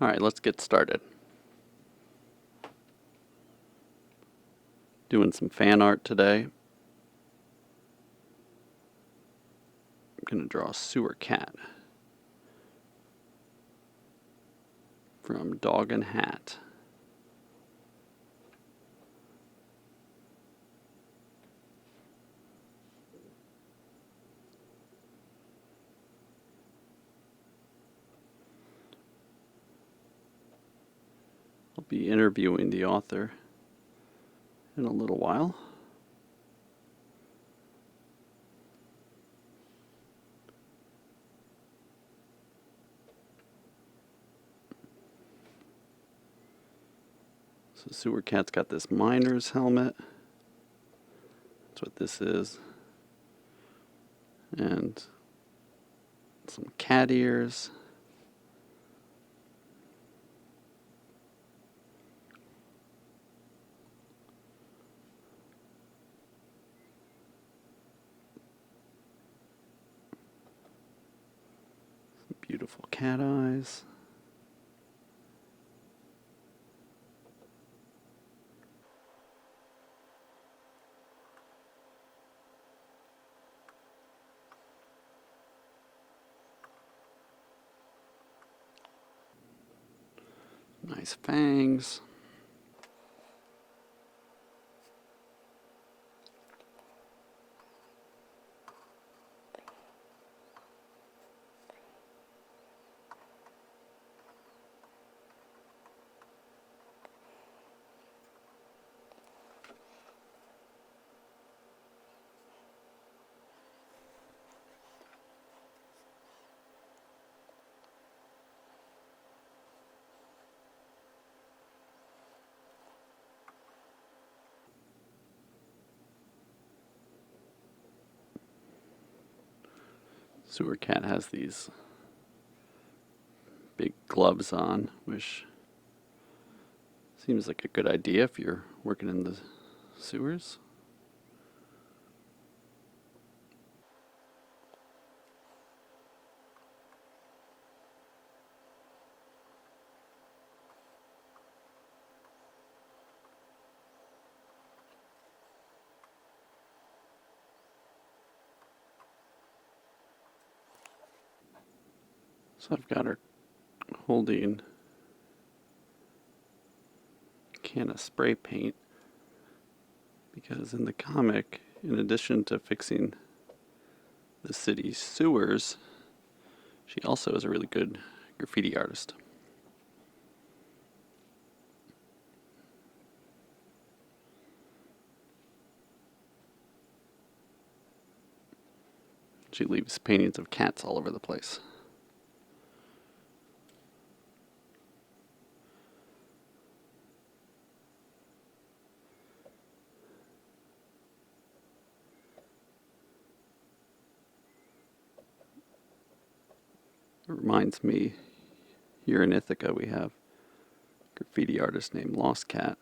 Alright, let's get started. Doing some fan art today. I'm going to draw a sewer cat from Dog and Hat. I'll be interviewing the author in a little while. So Sewer Cat's got this miner's helmet. That's what this is. And some cat ears. Some beautiful cat eyes. Nice fangs. Sewer Cat has these big gloves on, which seems like a good idea if you're working in the sewers. So I've got her holding a can of spray paint because in the comic, in addition to fixing the city's sewers, she also is a really good graffiti artist. She leaves paintings of cats all over the place. It reminds me, here in Ithaca we have a graffiti artist named Lost Cat.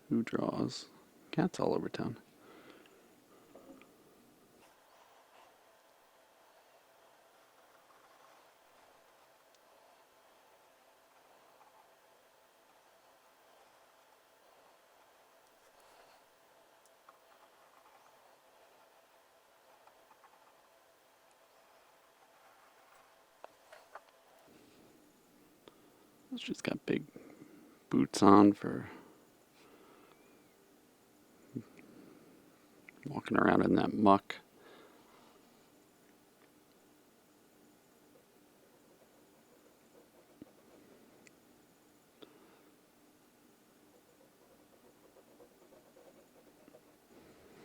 Who draws cats all over town. She's got big boots on for walking around in that muck.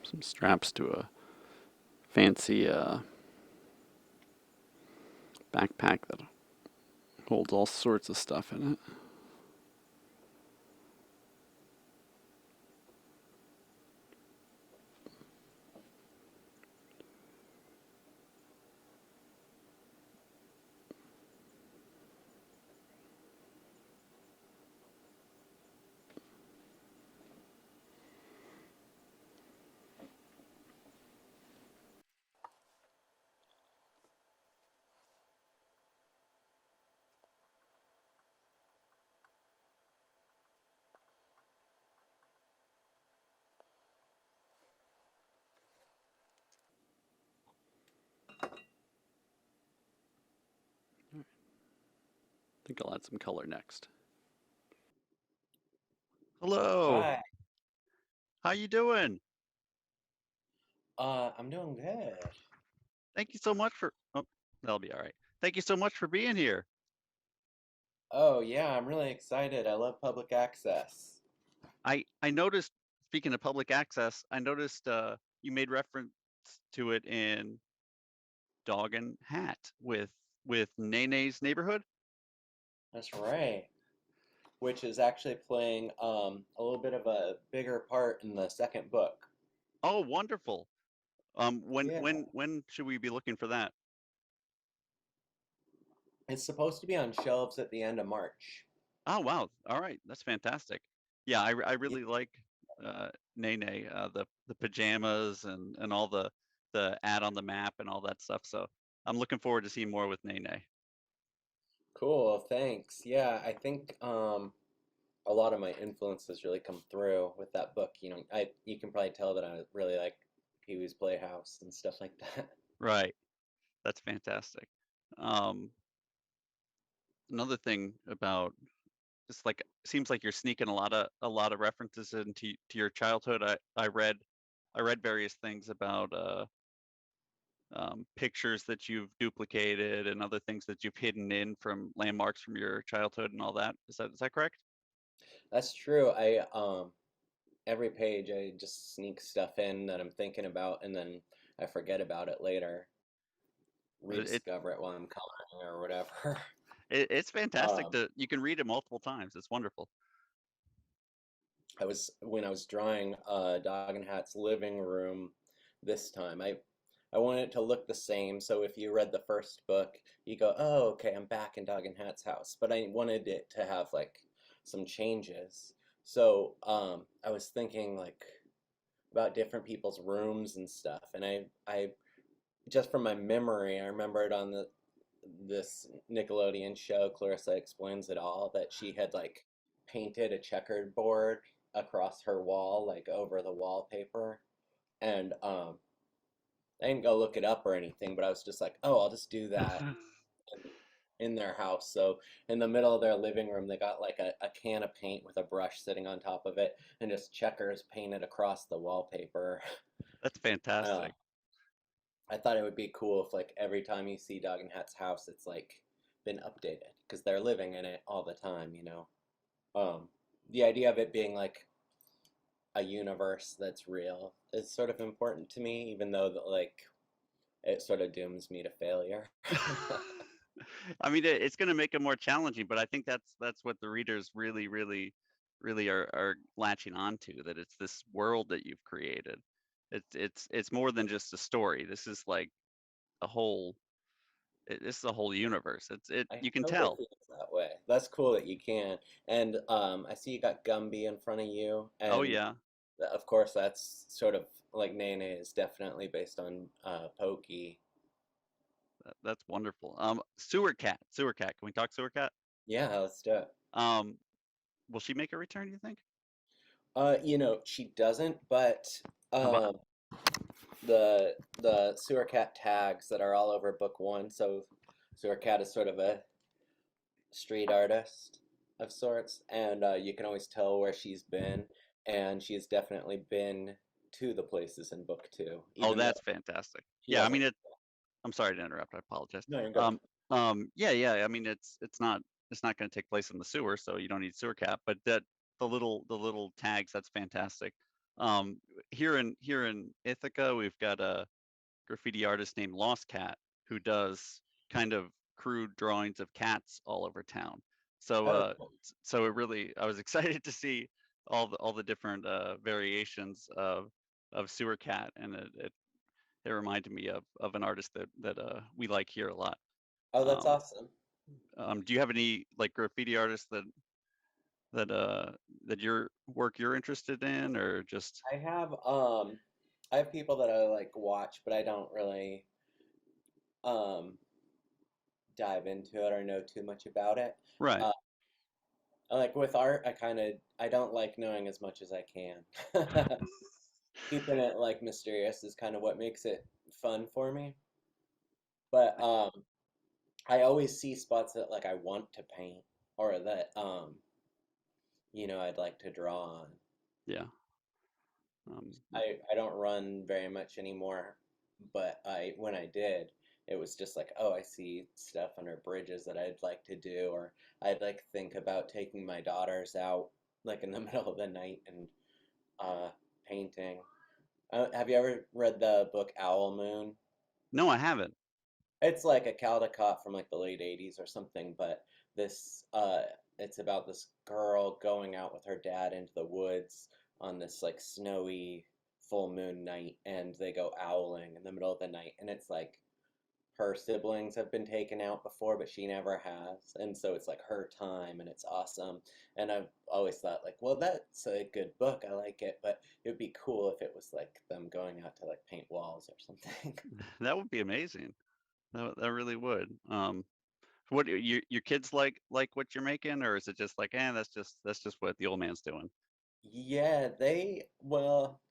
Some straps to a fancy backpack that holds all sorts of stuff in it. think I'll add some color next. Hello. Hi. How you doing? I'm doing good. Thank you so much for oh, that'll be all right. Thank you so much for being here. Oh, yeah, I'm really excited. I love public access. I noticed, speaking of public access, I noticed you made reference to it in Dog and Hat with Nene's Neighborhood. That's right. Which is actually playing a little bit of a bigger part in the second book. Oh, wonderful. When Yeah. when when should we be looking for that? It's supposed to be on shelves at the end of March. Oh, wow. All right. That's fantastic. Yeah, I Yeah, really like Nene, the pajamas and all the ad on the map and all that stuff. So I'm looking forward to seeing more with Nene. cool, thanks. Yeah, I think a lot of my influences really come through with that book. You can probably tell that I really like Pee-wee's Playhouse and stuff like that. Right. That's fantastic. Um, Another thing about it's like seems like you're sneaking a lot of references into to your childhood. I read various things about pictures that you've duplicated and other things that you've hidden in from landmarks from your childhood and all that. Is that correct? That's true. I every page I just sneak stuff in that I'm thinking about and then I forget about it later, But rediscover it while I'm coloring or whatever. it's fantastic Um, to you can read it multiple times. It's wonderful. I was when I was drawing Dog and Hat's living room this time. I wanted it to look the same, so if you read the first book, you go, "Oh, okay, I'm back in Dog and Hat's house." But I wanted it to have like some changes. So I was thinking like about different people's rooms and stuff, and I just from my memory, I remembered on this Nickelodeon show, Clarissa Explains It All, that she had like painted a checkered board across her wall, like over the wallpaper. And I didn't go look it up or anything, but I was just like, oh, I'll just do that in their house. So in the middle of their living room, they got like a can of paint with a brush sitting on top of it, and just checkers painted across the wallpaper. That's Uh, fantastic. I thought it would be cool if like every time you see Dog and Hat's house, it's like been updated because they're living in it all the time. Um, the idea of it being like a universe that's real is sort of important to me, even though like it sort of dooms me to failure. I mean, it's going to make it more challenging, but I think that's what the readers really are latching onto, that it's this world that you've created. It's more than just a story. This is like a whole this is a whole universe. I You can hope it tell. feels that way. That's cool that you can. And I see you got Gumby in front of you, Oh and yeah, of course that's sort of like Nene is definitely based on Pokey. that's wonderful. Sewer cat. Can we talk sewer cat? Yeah, let's do it. Um, will she make a return, do you think? She doesn't, but How about um, the sewer cat tags that are all over book one. So sewer cat is sort of a street artist of sorts, and you can always tell where she's been, and she's definitely been to the places in book two, oh, even though that's fantastic. she Yeah, I doesn't. mean I'm sorry to interrupt. I apologize. No, you're good. Um, yeah. I mean, it's not going to take place in the sewer, so you don't need sewer cap. But that the little tags, that's fantastic. Um, here in Ithaca, we've got a graffiti artist named Lost Cat who does kind of crude drawings of cats all over town. So Oh, cool. so I was excited to see all the different variations of sewer cat, and it reminded me of an artist that we like here a lot. Oh, that's Um, awesome. do you have any like graffiti artists that uh that your work you're interested in, or just I have um, I have people that I like watch, but I don't really um dive into it or know too much about it. right? Uh, like with art, I don't like knowing as much as I can. Keeping it like mysterious is kind of what makes it fun for me. But I always see spots that like I want to paint or that I'd like to draw on. Yeah. Um, I don't run very much anymore, but I when I did, it was just like, oh, I see stuff under bridges that I'd like to do, or I'd like think about taking my daughters out like in the middle of the night and uh, painting. Have you ever read the book Owl Moon? no, I haven't. It's like a Caldecott from like the late 80s or something, but this it's about this girl going out with her dad into the woods on this like snowy full moon night and they go owling in the middle of the night and it's like her siblings have been taken out before but she never has and so it's like her time and it's awesome and I've always thought like well that's a good book I like it but it would be cool if it was like them going out to like paint walls or something. That would be amazing. That really would. What your kids like what you're making, or is it just like, that's just what the old man's doing? Yeah, the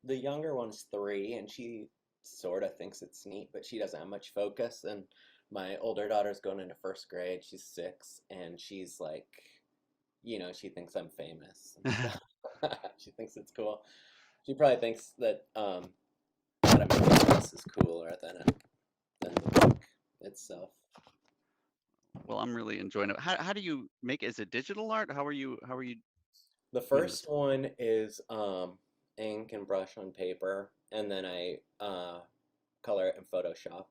younger one's 3, and she sort of thinks it's neat, but she doesn't have much focus. And my older daughter's going into first grade. She's 6, and she's like, she thinks I'm famous and stuff. She thinks it's cool. She probably thinks that I'm making this is cooler than the book itself. Well, I'm really enjoying it. How do you make it? Is it digital art? How are you The doing this? first one is ink and brush on paper, and then I color it in Photoshop.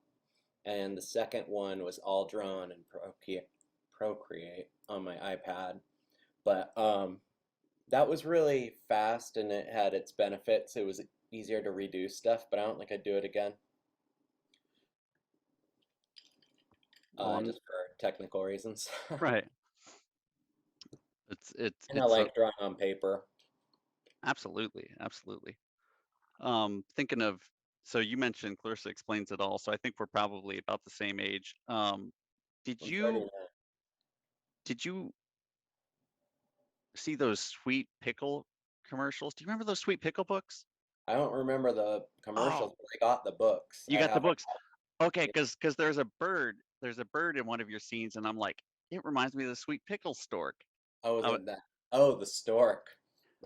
And the second one was all drawn in Procreate on my iPad. But that was really fast and it had its benefits. It was easier to redo stuff, but I don't think I'd do it again, Well, I'm just for technical reasons. right. It's it's And I it's a like drawing on paper. Absolutely, absolutely. Thinking of, so you mentioned Clarissa Explains It All, so I think we're probably about the same age. Did I'm you 39. did you see those Sweet Pickle commercials? Do you remember those Sweet Pickle books? I don't remember the commercials, Oh, but I got the books. you I got the have. books. Okay, Yeah. because there's a bird in one of your scenes, and I'm like, it reminds me of the Sweet Pickle stork. Oh, was Uh, it that? Oh, the stork.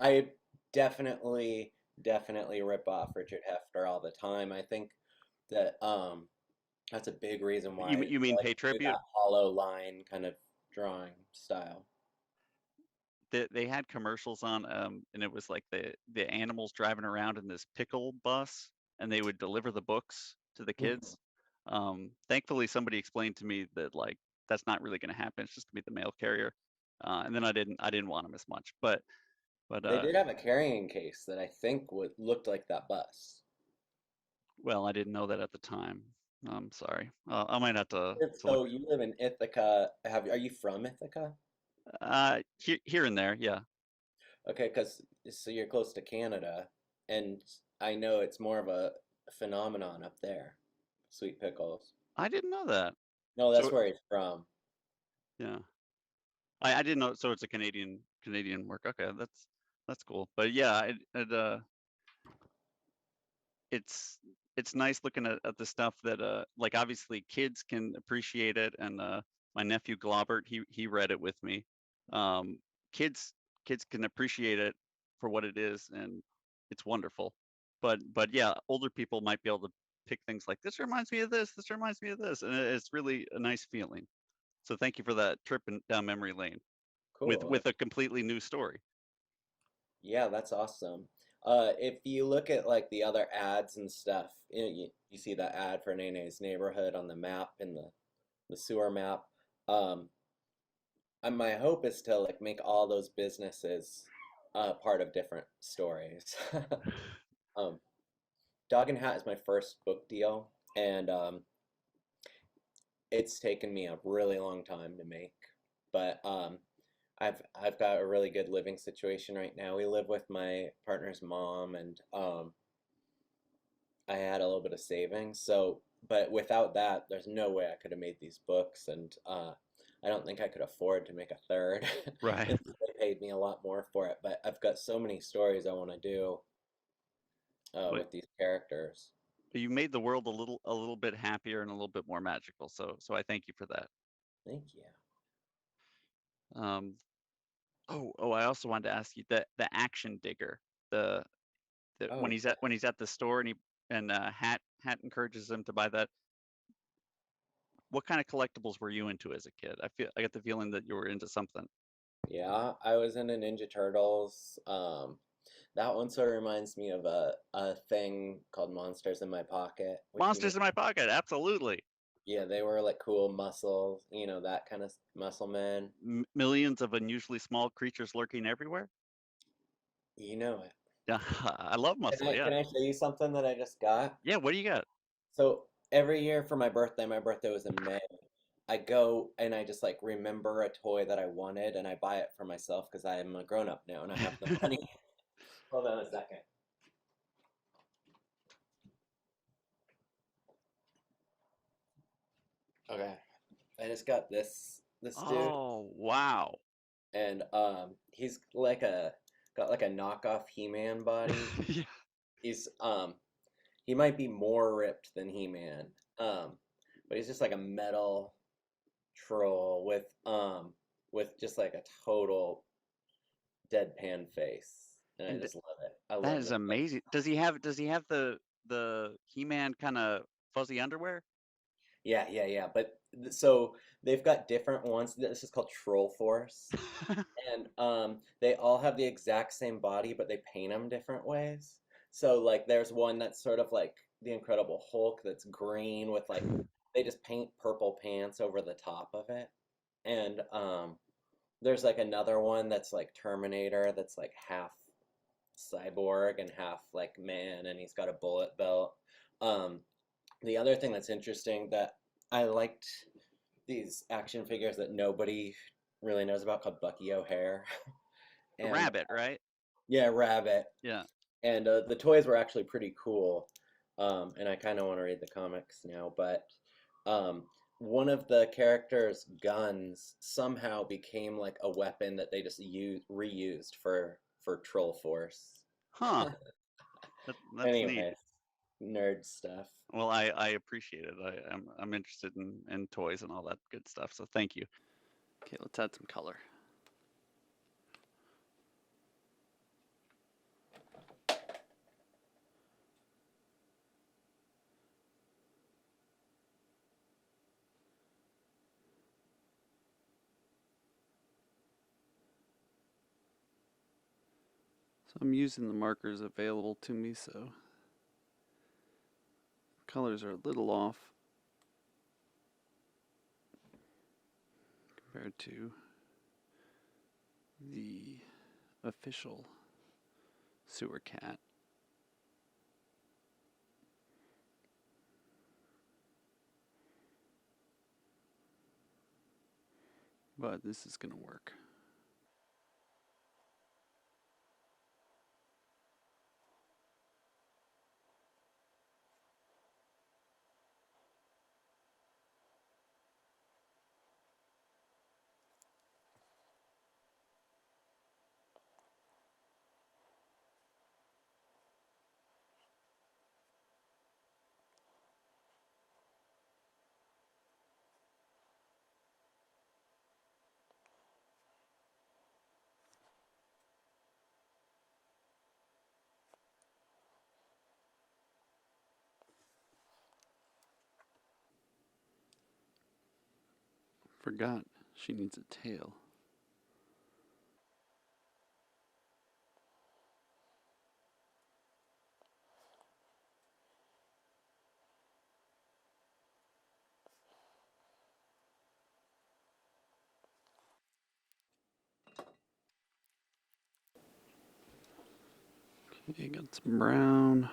I definitely, definitely rip off Richard Hefter all the time. I think that that's a big reason why you I you mean like pay to do tribute? that hollow line kind of drawing style. They had commercials on, and it was like the animals driving around in this pickle bus, and they would deliver the books to the Mhm. kids. Thankfully, somebody explained to me that like that's not really going to happen. It's just gonna be the mail carrier. And then I didn't want them as much, but They did have a carrying case that I think would looked like that bus. well, I didn't know that at the time. I'm sorry. I might have to look. So you live in Ithaca. Are you from Ithaca? Here and there, yeah. Okay, because so you're close to Canada, and I know it's more of a phenomenon up there. Sweet pickles. I didn't know that. No, that's So where he's from. yeah, I didn't know. So it's a Canadian work. Okay, that's cool. But yeah, it's it's nice looking at the stuff that like obviously kids can appreciate it, and my nephew Globert, he read it with me. um kids kids can appreciate it for what it is, and it's wonderful. But yeah, older people might be able to pick things like, this reminds me of this, and it's really a nice feeling. So thank you for that trip down memory lane with Cool. with a completely new story. Yeah, that's awesome. If you look at like the other ads and stuff, you see that ad for Nene's neighborhood on the map in the sewer map. Um, and my hope is to like make all those businesses part of different stories. Um, Dog and Hat is my first book deal, and it's taken me a really long time to make. But I've got a really good living situation right now. We live with my partner's mom, and I had a little bit of savings. So, but without that, there's no way I could have made these books, and I don't think I could afford to make a third. Right. And so they paid me a lot more for it. But I've got so many stories I want to do But with these characters. you made the world a little bit happier and a little bit more magical. So I thank you for that. Thank you. Um, I also wanted to ask you the action digger, the Oh, when he's at the store and Hat encourages him to buy that. What kind of collectibles were you into as a kid? I get the feeling that you were into something. yeah, I was into Ninja Turtles. That one sort of reminds me of a thing called Monsters in My Pocket, which you may, Monsters in My Pocket, absolutely. yeah, they were like cool muscles, that kind of muscle man. Millions of unusually small creatures lurking everywhere. You know it. Yeah, I love Can muscle. I Yeah, can I show you something that I just got? yeah. What do you got? So every year for my birthday was in May. I go and I just like remember a toy that I wanted and I buy it for myself because I am a grown up now and I have the money. Hold on a second. Okay. I just got this dude Oh, wow. and he's got like a knockoff He-Man body. Yeah. He's he might be more ripped than He-Man. But he's just like a metal troll with just like a total deadpan face. And I And just love it. I that love is this stuff. amazing. Does he have the He-Man kind of fuzzy underwear? Yeah. So they've got different ones. This is called Troll Force. And they all have the exact same body, but they paint them different ways. So like there's one that's sort of like the Incredible Hulk that's green with like they just paint purple pants over the top of it. And there's like another one that's like Terminator that's like half cyborg and half like man and he's got a bullet belt. Um the other thing that's interesting that I liked these action figures that nobody really knows about called Bucky O'Hare. The And rabbit, right? yeah, Rabbit. Yeah. And the toys were actually pretty cool. And I kind of want to read the comics now, but um, one of the characters' guns somehow became like a weapon that they just reused for Troll Force. Huh. That's neat. Anyways, nerd stuff. Well, I appreciate it. I'm interested in toys and all that good stuff. So thank you. Okay, let's add some color. So I'm using the markers available to me, so colors are a little off compared to the official sewer cat. But this is gonna work. Forgot she needs a tail. Okay, got some brown.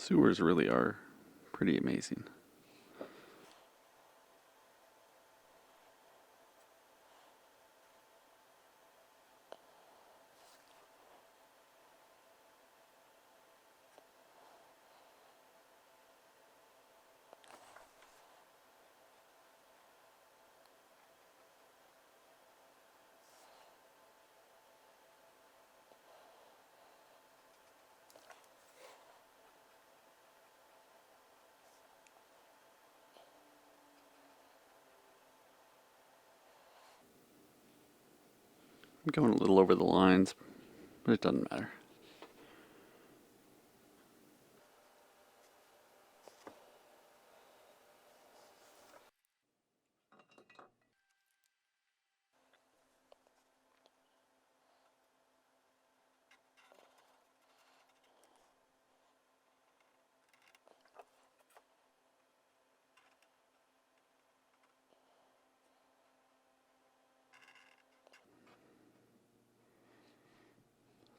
sewers really are pretty amazing. I'm going a little over the lines, but it doesn't matter.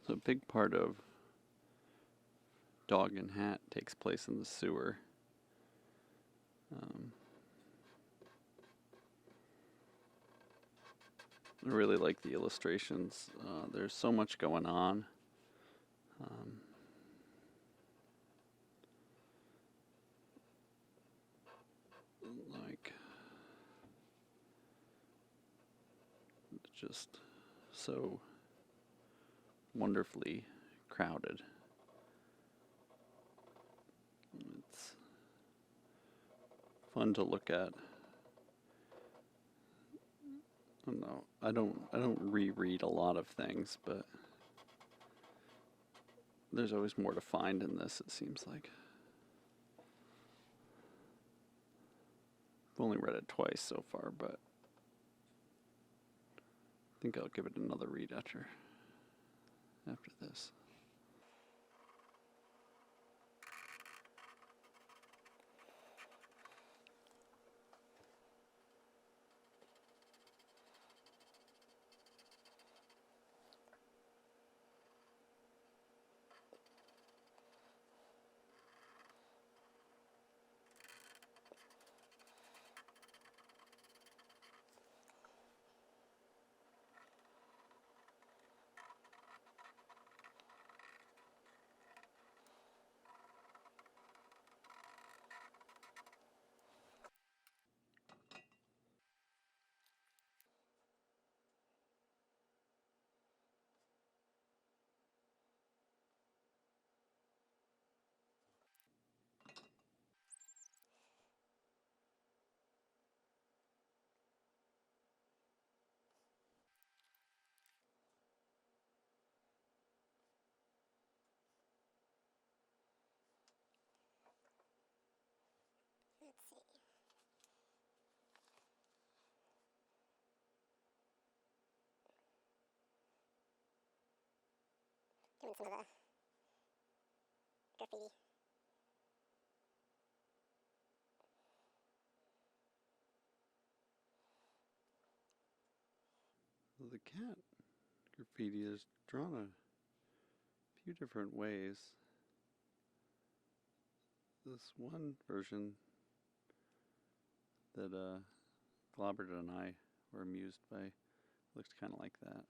So a big part of Dog and Hat takes place in the sewer. Um, I really like the illustrations. There's so much going on. Um, like, just so wonderfully crowded. It's fun to look at. I don't know. I don't reread a lot of things, but there's always more to find in this, it seems like. I've only read it twice so far, but I think I'll give it another read after this. Let's see. Doing some of the graffiti. Well, the cat graffiti is drawn a few different ways. This one version that Globbert and I were amused by looks kind of like that.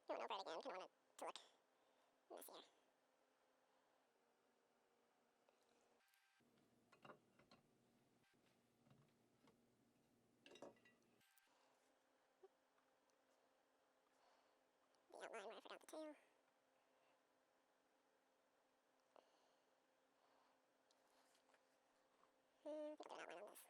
Going over it again, kind of want it to look messier. The outline where I forgot the tail. I think I'll do an outline on this.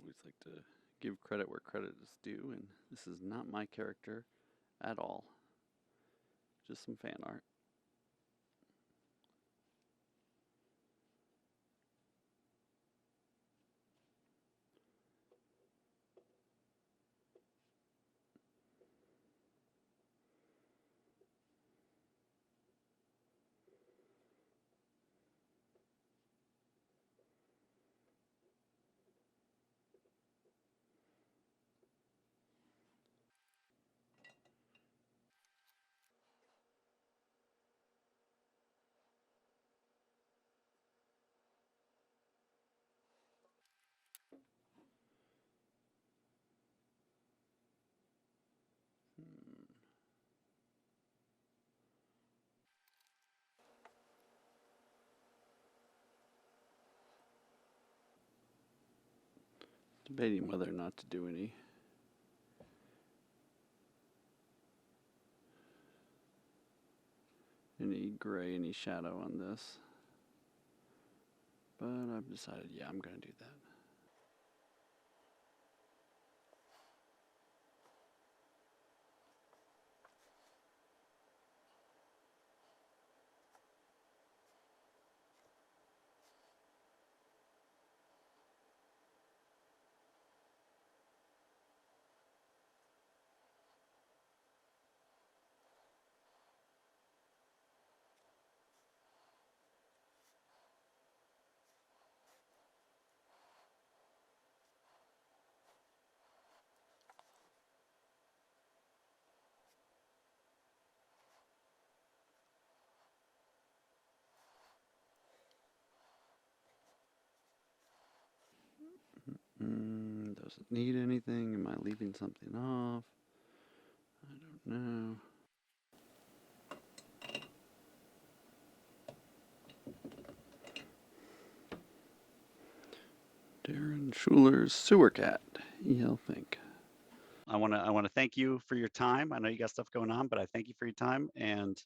always like to give credit where credit is due, and this is not my character at all. Just some fan art. Debating whether or not to do any gray, any shadow on this. But I've decided, yeah, I'm going to do that. Doesn't need anything. Am I leaving something off? I don't know. Darin Shuler's Sewer Cat, E.L. Fink. I want to thank you for your time. I know you got stuff going on, but I thank you for your time, and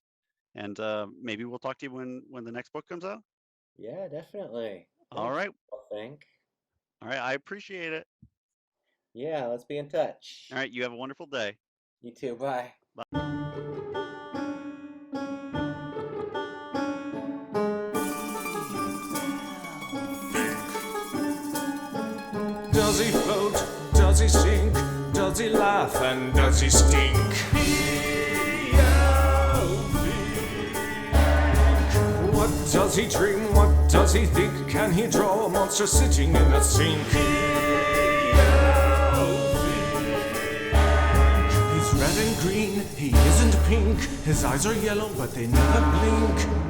maybe we'll talk to you when the next book comes out. Yeah, definitely. All right. I think. All right. I appreciate it. Yeah, let's be in touch. All right. You have a wonderful day. You too. Bye. Does he float? Does he sink? Does he laugh and does he stink? What does he dream? What does he think? Can he draw a monster sitting in a sink? He's red and green, he isn't pink. His eyes are yellow, but they never blink.